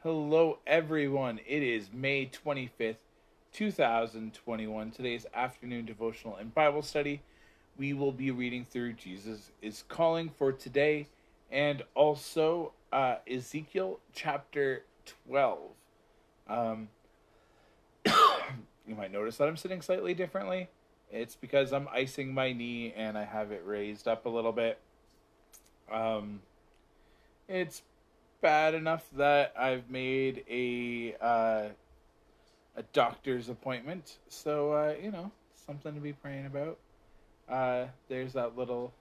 Hello, everyone. It is May 25th, 2021. Today's afternoon devotional and Bible study. We will be reading through Jesus is Calling for today and also Ezekiel chapter 12. Um, you might notice that I'm sitting slightly differently. It's because I'm icing my knee and I have it raised up a little bit. It's bad enough that I've made a doctor's appointment, so something to be praying about. There's that little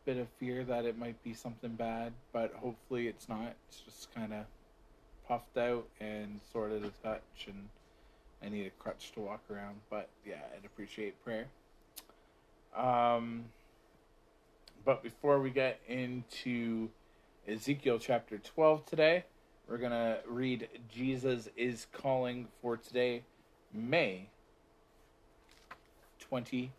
bit of fear that it might be something bad, but hopefully it's not. It's just kind of puffed out and sort of a touch, and I need a crutch to walk around. But yeah, I'd appreciate prayer. Um, but before we get into Ezekiel chapter 12 today, we're going to read Jesus is Calling for today, May 25th.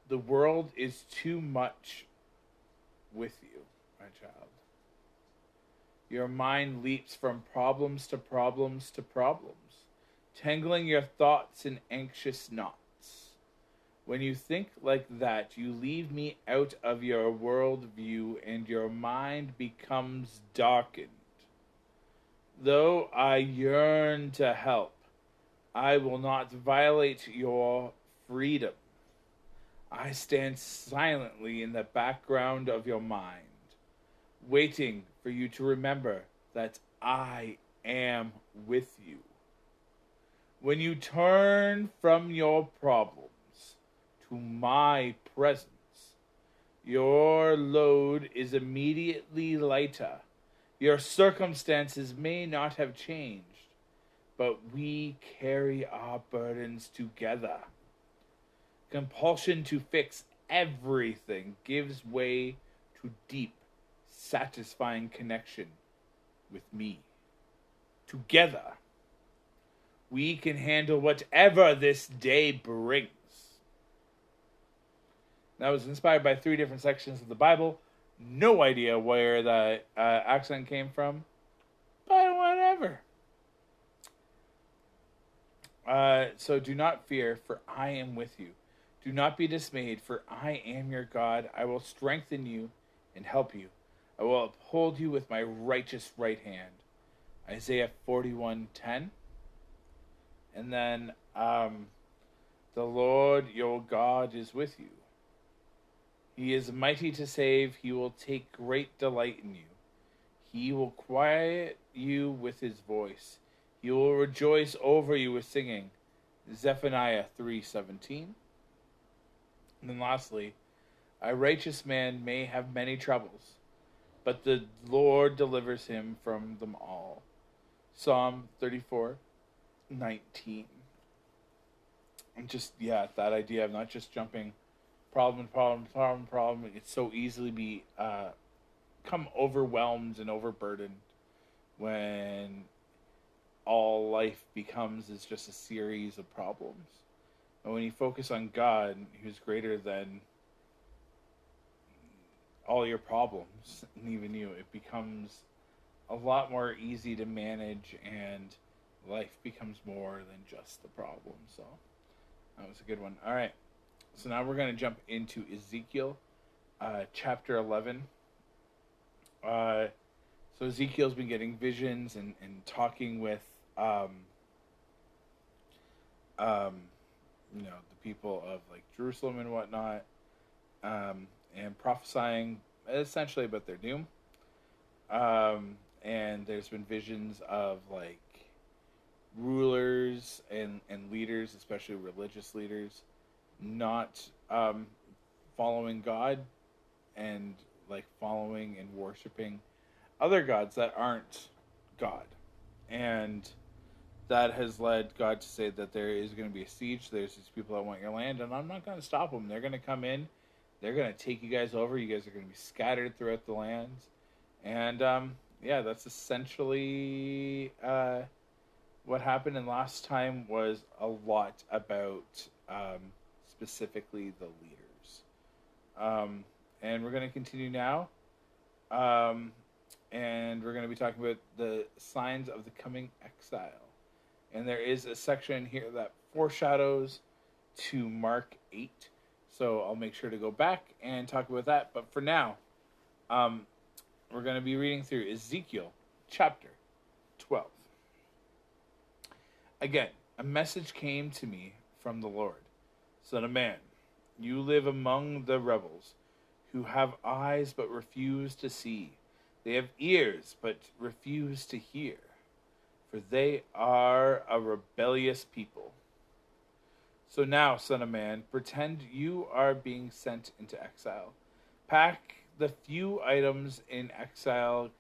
The world is too much with you, my child. Your mind leaps from problems to problems to problems, tangling your thoughts in anxious knots. When you think like that, you leave me out of your worldview and your mind becomes darkened. Though I yearn to help, I will not violate your freedom. I stand silently in the background of your mind, waiting for you to remember that I am with you. When you turn from your problems to my presence, your load is immediately lighter. Your circumstances may not have changed, but we carry our burdens together. Compulsion to fix everything gives way to deep, satisfying connection with me. Together, we can handle whatever this day brings. That was inspired by 3 different sections of the Bible. No idea where that accent came from, but whatever. So do not fear, for I am with you. Do not be dismayed, for I am your God. I will strengthen you and help you. I will uphold you with my righteous right hand. Isaiah 41:10. And then the Lord your God is with you. He is mighty to save. He will take great delight in you. He will quiet you with his voice. He will rejoice over you with singing. Zephaniah 3:17. And then lastly, a righteous man may have many troubles, but the Lord delivers him from them all. Psalm 34:19. And just, that idea of not just jumping problem. It's so easily become overwhelmed and overburdened when all life becomes is just a series of problems. And when you focus on God, who's greater than all your problems, and even you, it becomes a lot more easy to manage, and life becomes more than just the problem. So that was a good one. All right. So now we're going to jump into Ezekiel chapter 11. So Ezekiel's been getting visions and talking with the people of like Jerusalem and whatnot, and prophesying essentially about their doom. And there's been visions of like rulers and leaders, especially religious leaders, not following God and like following and worshiping other gods that aren't God. And that has led God to say that there is going to be a siege. There's these people that want your land, and I'm not going to stop them. They're going to come in. They're going to take you guys over. You guys are going to be scattered throughout the lands. And that's essentially what happened. And last time was a lot about specifically the leaders. And we're going to continue now. Um, and we're going to be talking about the signs of the coming exile. And there is a section here that foreshadows to Mark 8. So I'll make sure to go back and talk about that. But for now, we're going to be reading through Ezekiel chapter 12. Again, a message came to me from the Lord. Son of man, you live among the rebels who have eyes but refuse to see. They have ears but refuse to hear. For they are a rebellious people. So now, son of man, pretend you are being sent into exile. Pack the few items in exile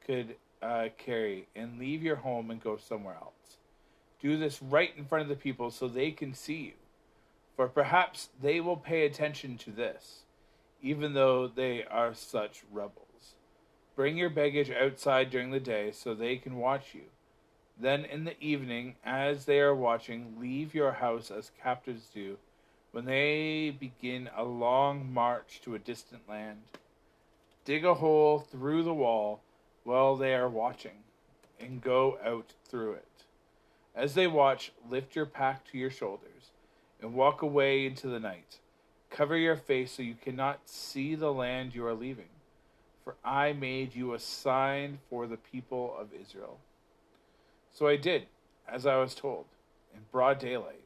could carry, and leave your home and go somewhere else. Do this right in front of the people so they can see you. For perhaps they will pay attention to this, even though they are such rebels. Bring your baggage outside during the day so they can watch you. Then in the evening, as they are watching, leave your house as captives do when they begin a long march to a distant land. Dig a hole through the wall while they are watching, and go out through it. As they watch, lift your pack to your shoulders, and walk away into the night. Cover your face so you cannot see the land you are leaving. For I made you a sign for the people of Israel. So I did, as I was told, in broad daylight.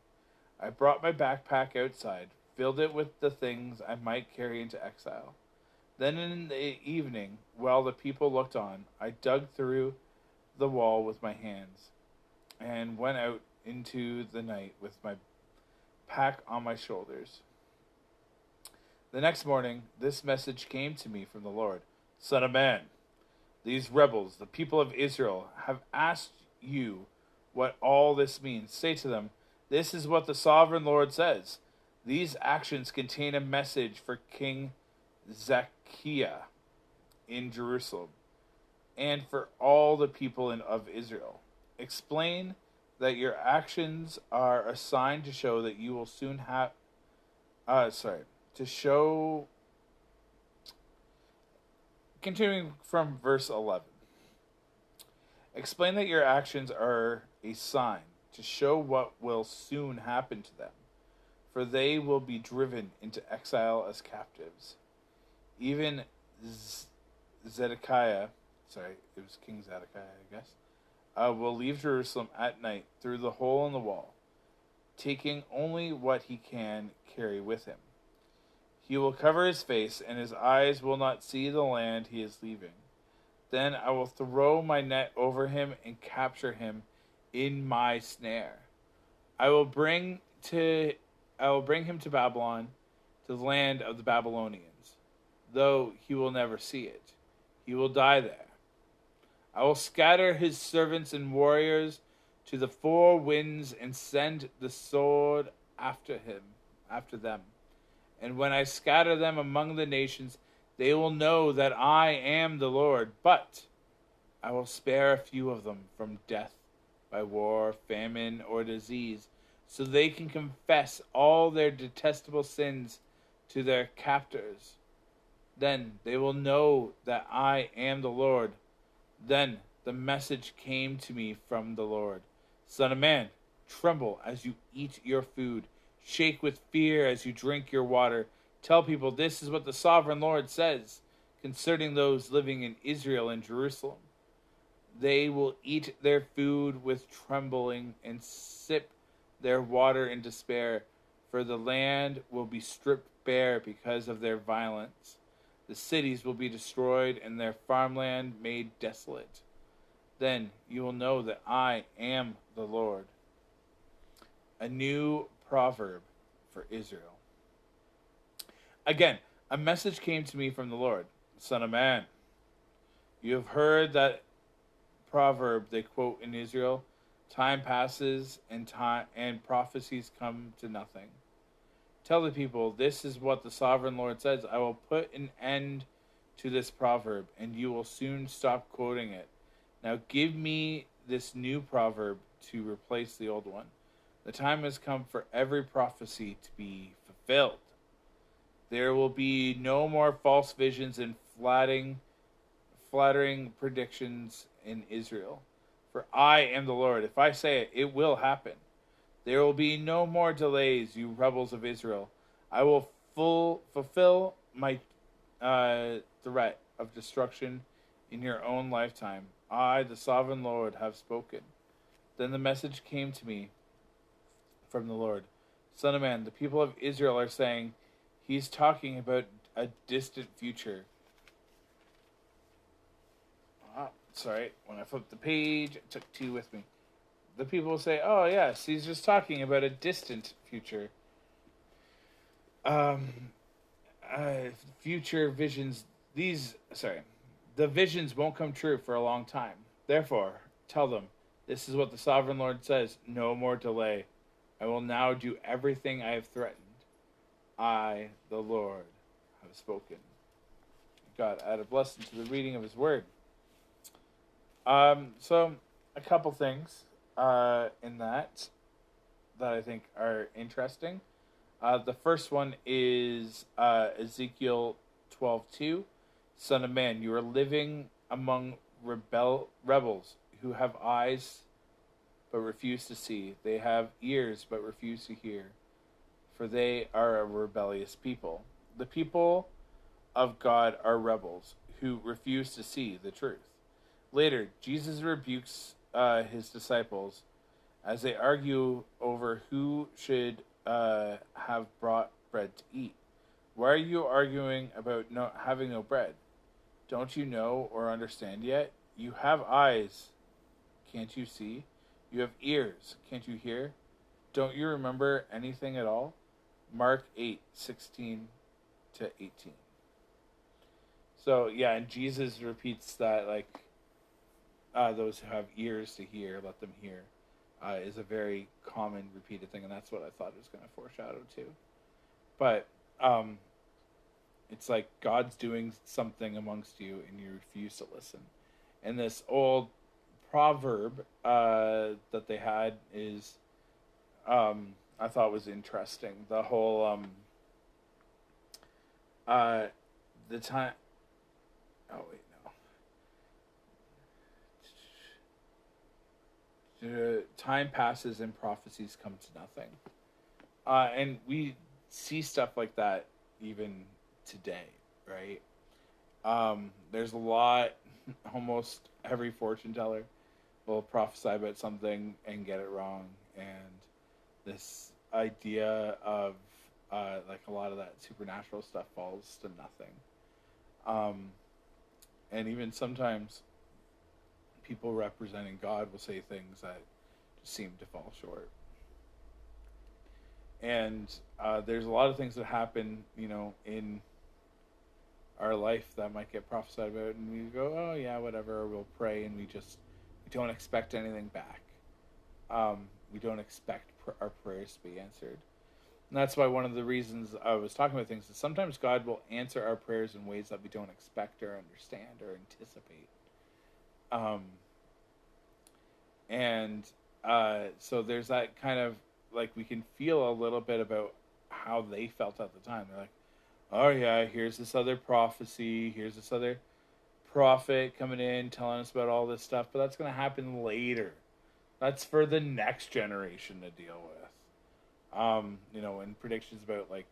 I brought my backpack outside, filled it with the things I might carry into exile. Then in the evening, while the people looked on, I dug through the wall with my hands, and went out into the night with my pack on my shoulders. The next morning, this message came to me from the Lord. Son of man, these rebels, the people of Israel, have asked you what all this means. Say to them, this is what the sovereign Lord says. These actions contain a message for King Ezekiel in Jerusalem and for all the people of Israel. Explain that your actions are a sign to show that you will soon have continuing from verse 11. Explain that your actions are a sign to show what will soon happen to them, for they will be driven into exile as captives. Even Zedekiah, it was King Zedekiah, I guess, will leave Jerusalem at night through the hole in the wall, taking only what he can carry with him. He will cover his face, and his eyes will not see the land he is leaving. Then I will throw my net over him and capture him in my snare. I will bring him to Babylon, to the land of the Babylonians, though he will never see it. He will die there. I will scatter his servants and warriors to the four winds and send the sword after them. And when I scatter them among the nations, they will know that I am the Lord. But I will spare a few of them from death by war, famine, or disease, so they can confess all their detestable sins to their captors. Then they will know that I am the Lord. Then the message came to me from the Lord. Son of man, tremble as you eat your food. Shake with fear as you drink your water. Tell people this is what the sovereign Lord says concerning those living in Israel and Jerusalem. They will eat their food with trembling and sip their water in despair, for the land will be stripped bare because of their violence. The cities will be destroyed and their farmland made desolate. Then you will know that I am the Lord. A new proverb for Israel. Again, a message came to me from the Lord. Son of man, you have heard that proverb they quote in Israel. Time passes and prophecies come to nothing. Tell the people, this is what the sovereign Lord says. I will put an end to this proverb, and you will soon stop quoting it. Now give me this new proverb to replace the old one. The time has come for every prophecy to be fulfilled. fulfilled. There will be no more false visions and flattering predictions in Israel. For I am the Lord. If I say it, it will happen. There will be no more delays, you rebels of Israel. I will fulfill my threat of destruction in your own lifetime. I, the sovereign Lord, have spoken. Then the message came to me from the Lord. Son of man, the people of Israel are saying, he's talking about a distant future. Sorry, when I flipped the page, I took 2 with me. The people will say, oh yes, he's just talking about a distant future. Future visions, the visions won't come true for a long time. Therefore, tell them, this is what the sovereign Lord says, no more delay. I will now do everything I have threatened. I, the Lord, have spoken. God add a blessing to the reading of his word. So a couple things in that I think are interesting. The first one is Ezekiel 12:2. Son of man, you are living among rebels who have eyes but refuse to see. They have ears but refuse to hear, for they are a rebellious people. The people of God are rebels who refuse to see the truth. Later, Jesus rebukes his disciples as they argue over who should have brought bread to eat. Why are you arguing about having no bread? Don't you know or understand yet? You have eyes, can't you see? You have ears, can't you hear? Don't you remember anything at all? Mark 8:16 to 18. So yeah, and Jesus repeats that like those who have ears to hear, let them hear, is a very common repeated thing, and that's what I thought it was going to foreshadow too. But it's like God's doing something amongst you, and you refuse to listen. And this old proverb that they had is, I thought was interesting. The whole the time. Oh wait, no. Time passes and prophecies come to nothing, and we see stuff like that even today, right? There's a lot. Almost every fortune teller will prophesy about something and get it wrong, and this idea of like a lot of that supernatural stuff falls to nothing. And even sometimes people representing God will say things that just seem to fall short. And there's a lot of things that happen, in our life that might get prophesied about, and we go, oh yeah, whatever, or we'll pray, and we don't expect anything back. We don't expect our prayers to be answered. And that's why one of the reasons I was talking about things is sometimes God will answer our prayers in ways that we don't expect or understand or anticipate. So there's that kind of, like, we can feel a little bit about how they felt at the time. They're like, oh yeah, here's this other prophecy, here's this other prophet coming in telling us about all this stuff, but that's going to happen later. That's for the next generation to deal with. And predictions about like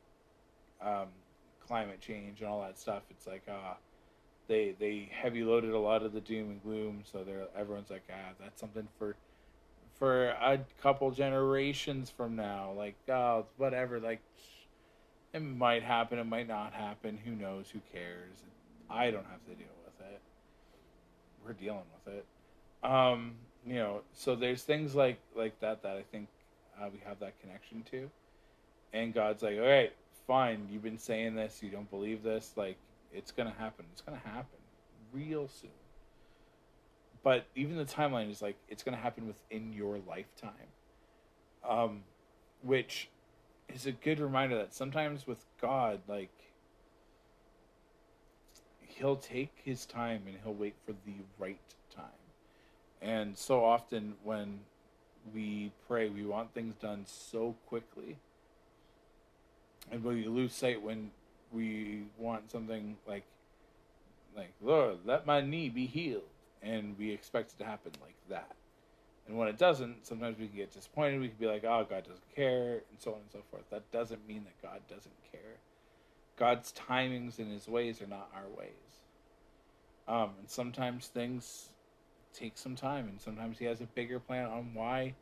climate change and all that stuff. It's like they heavy loaded a lot of the doom and gloom, so everyone's like, that's something for a couple generations from now. Like, whatever. Like, it might happen, it might not happen. Who knows? Who cares? I don't have to deal with it. We're dealing with it. So there's things like that I think we have that connection to. And God's like, all right, fine, you've been saying this, you don't believe this, like, it's going to happen. It's going to happen real soon. But even the timeline is like, it's going to happen within your lifetime. Which is a good reminder that sometimes with God, like, he'll take his time and he'll wait for the right time. And so often when we pray, we want things done so quickly. And we lose sight when we want something like Lord, let my knee be healed, and we expect it to happen like that. And when it doesn't, sometimes we can get disappointed. We can be like, oh, God doesn't care, and so on and so forth. That doesn't mean that God doesn't care. God's timings and his ways are not our ways. And sometimes things take some time, and sometimes he has a bigger plan on why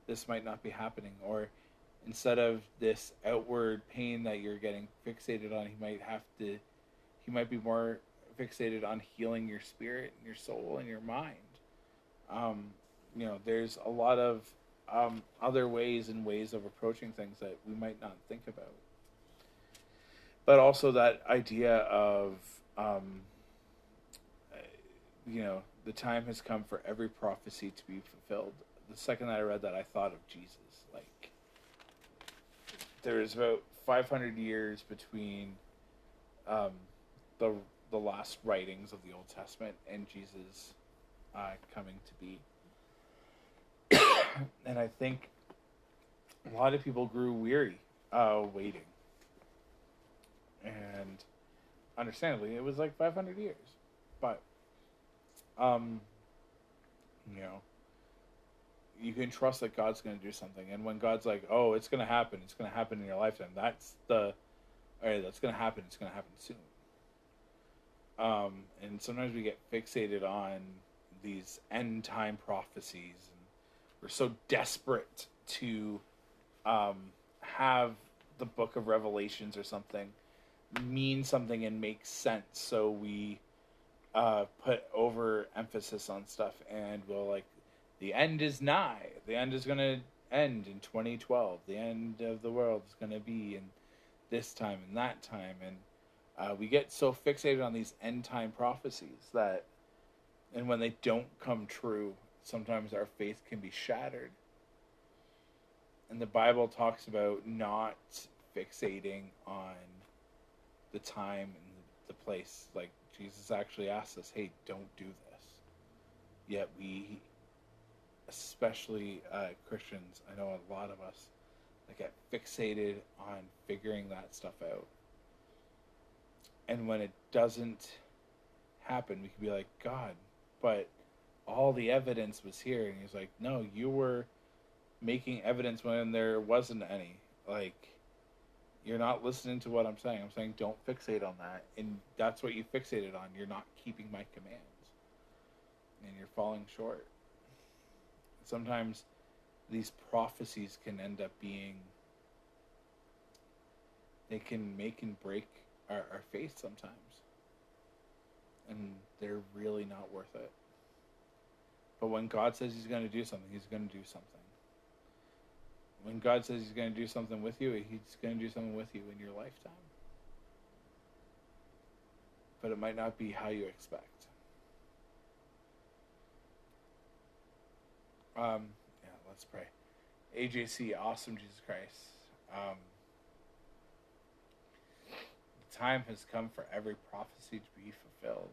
this might not be happening. Or instead of this outward pain that you're getting fixated on, he might be more fixated on healing your spirit and your soul and your mind. Um, there's a lot of other ways and ways of approaching things that we might not think about. But also that idea of, the time has come for every prophecy to be fulfilled. The second that I read that, I thought of Jesus. Like, there's about 500 years between the last writings of the Old Testament and Jesus coming to be. And I think a lot of people grew weary waiting. And understandably, it was like 500 years. But, you can trust that God's going to do something. And when God's like, oh, it's going to happen in your lifetime, that's all right, that's going to happen, it's going to happen soon. And sometimes we get fixated on these end time prophecies, and we're so desperate to have the book of Revelations or something mean something and make sense. So we put over emphasis on stuff, and we'll like, the end is nigh. The end is going to end in 2012. The end of the world is going to be in this time and that time. And we get so fixated on these end time prophecies and when they don't come true, sometimes our faith can be shattered. And the Bible talks about not fixating on the time and the place. Like, Jesus actually asks us, hey, don't do this. Yet we, especially Christians, I know a lot of us, that get fixated on figuring that stuff out. And when it doesn't happen, we can be like, God, but all the evidence was here. And he's like, no, you were making evidence when there wasn't any. Like, you're not listening to what I'm saying. I'm saying don't fixate on that. And that's what you fixated on. You're not keeping my commands. And you're falling short. Sometimes these prophecies can end up being, they can make and break our faith sometimes. And they're really not worth it. But when God says he's going to do something, he's going to do something. When God says he's going to do something with you, he's going to do something with you in your lifetime. But it might not be how you expect. Let's pray. AJC, awesome Jesus Christ. The time has come for every prophecy to be fulfilled.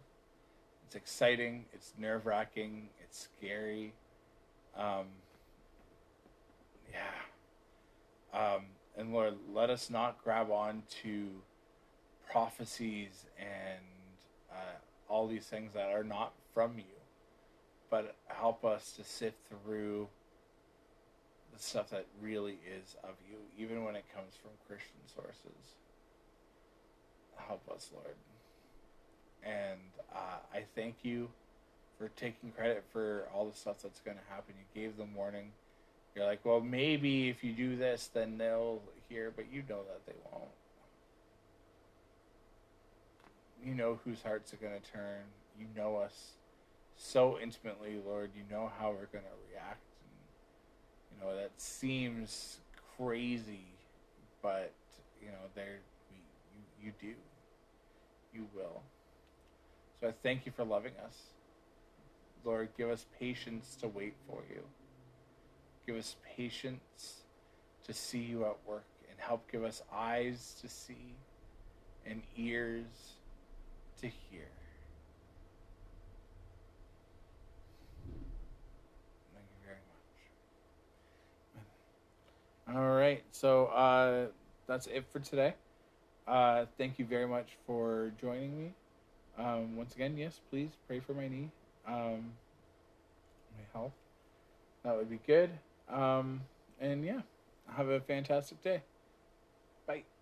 It's exciting. It's nerve-wracking. It's scary. And Lord, let us not grab on to prophecies and all these things that are not from you, but help us to sift through the stuff that really is of you, even when it comes from Christian sources. Help us, Lord. And I thank you for taking credit for all the stuff that's going to happen. You gave them warning. You're like, well, maybe if you do this, then they'll hear, but you know that they won't. You know whose hearts are going to turn. You know us so intimately, Lord. You know how we're going to react. And, that seems crazy, but, you do. You will. So I thank you for loving us. Lord, give us patience to wait for you. Give us patience to see you at work, and help give us eyes to see and ears to hear. Thank you very much. All right, so that's it for today. Thank you very much for joining me. Once again, yes, please pray for my knee, my health. That would be good. And yeah, have a fantastic day. Bye.